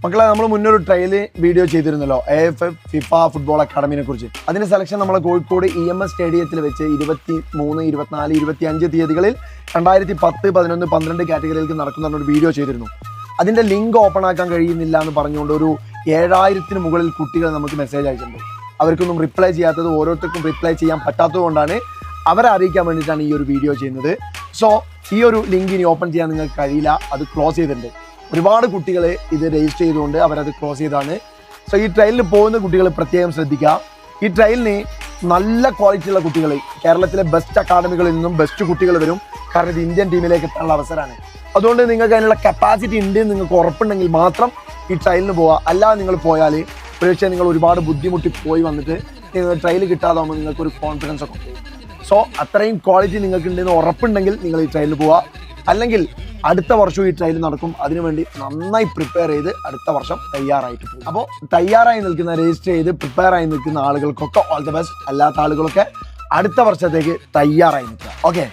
മക്കളെ നമ്മൾ മുന്നൊരു ട്രയൽ വീഡിയോ ചെയ്തിരുന്നല്ലോ AFF ഫിഫ ഫുട്ബോൾ അക്കാഡമിനെ കുറിച്ച്. അതിന്റെ സെലക്ഷൻ നമ്മളെ കോഴിക്കോട് EMS സ്റ്റേഡിയത്തിൽ വെച്ച് 23, 24, 25 തീയതികളിൽ 2010, 11, 12 കാറ്റഗറിയിലേക്ക് നടക്കുന്ന ഒരു വീഡിയോ ചെയ്തിരുന്നു. അതിന്റെ ലിങ്ക് ഓപ്പൺ ആക്കാൻ കഴിയുന്നില്ല എന്ന് പറഞ്ഞുകൊണ്ട് ഒരു 7000-ന് മുകളിൽ കുട്ടികൾ നമുക്ക് മെസ്സേജ് അയച്ചിട്ടുണ്ട്. അവർക്കൊന്നും റിപ്ലൈ ചെയ്യാത്തത്, ഓരോരുത്തർക്കും റിപ്ലൈ ചെയ്യാൻ പറ്റാത്തത് കൊണ്ടാണ് അവരെ അറിയിക്കാൻ വേണ്ടിയിട്ടാണ് ഈ ഒരു വീഡിയോ ചെയ്യുന്നത്. സോ ഈ ഒരു ലിങ്ക് ഇനി ഓപ്പൺ ചെയ്യാൻ നിങ്ങൾക്ക് കഴിയില്ല, അത് ക്ലോസ് ചെയ്തിട്ടുണ്ട്. ഒരുപാട് കുട്ടികൾ ഇത് രജിസ്റ്റർ ചെയ്തുകൊണ്ട് അവരത് ക്ലോസ് ചെയ്താണ്. സോ ഈ ട്രയലിന് പോകുന്ന കുട്ടികൾ പ്രത്യേകം ശ്രദ്ധിക്കുക. ഈ ട്രയലിന് നല്ല ക്വാളിറ്റി ഉള്ള കുട്ടികൾ, കേരളത്തിലെ ബെസ്റ്റ് അക്കാഡമികളിൽ നിന്നും ബെസ്റ്റ് കുട്ടികൾ വരും. കാരണം ഇത് ഇന്ത്യൻ ടീമിലേക്ക് എത്താനുള്ള അവസരമാണ്. അതുകൊണ്ട് നിങ്ങൾക്ക് അതിനുള്ള കപ്പാസിറ്റി ഉണ്ട് നിങ്ങൾക്ക് ഉറപ്പുണ്ടെങ്കിൽ മാത്രം ഈ ട്രയലിന് പോവുക. അല്ലാതെ നിങ്ങൾ പോയാൽ പക്ഷേ നിങ്ങൾ ഒരുപാട് ബുദ്ധിമുട്ടി പോയി വന്നിട്ട് നിങ്ങൾ ട്രയൽ കിട്ടാതാകുമ്പോൾ നിങ്ങൾക്കൊരു കോൺഫിഡൻസ് ഒക്കെ പോകും. സോ അത്രയും ക്വാളിറ്റി നിങ്ങൾക്ക് ഉണ്ടെന്ന് ഉറപ്പുണ്ടെങ്കിൽ നിങ്ങൾ ഈ ട്രയലിന് പോവുക. അല്ലെങ്കിൽ അടുത്ത വർഷവും ഈ ട്രയൽ നടക്കും. അതിനുവേണ്ടി നന്നായി പ്രിപ്പയർ ചെയ്ത് അടുത്ത വർഷം തയ്യാറായിട്ട് പോകും. അപ്പോൾ തയ്യാറായി നിൽക്കുന്ന, രജിസ്റ്റർ ചെയ്ത് പ്രിപ്പയർ ആയി നിൽക്കുന്ന ആളുകൾക്കൊക്കെ ഓൾ ദ ബെസ്റ്റ്. അല്ലാത്ത ആളുകളൊക്കെ അടുത്ത വർഷത്തേക്ക് തയ്യാറായി നിൽക്കുക. ഓക്കെ.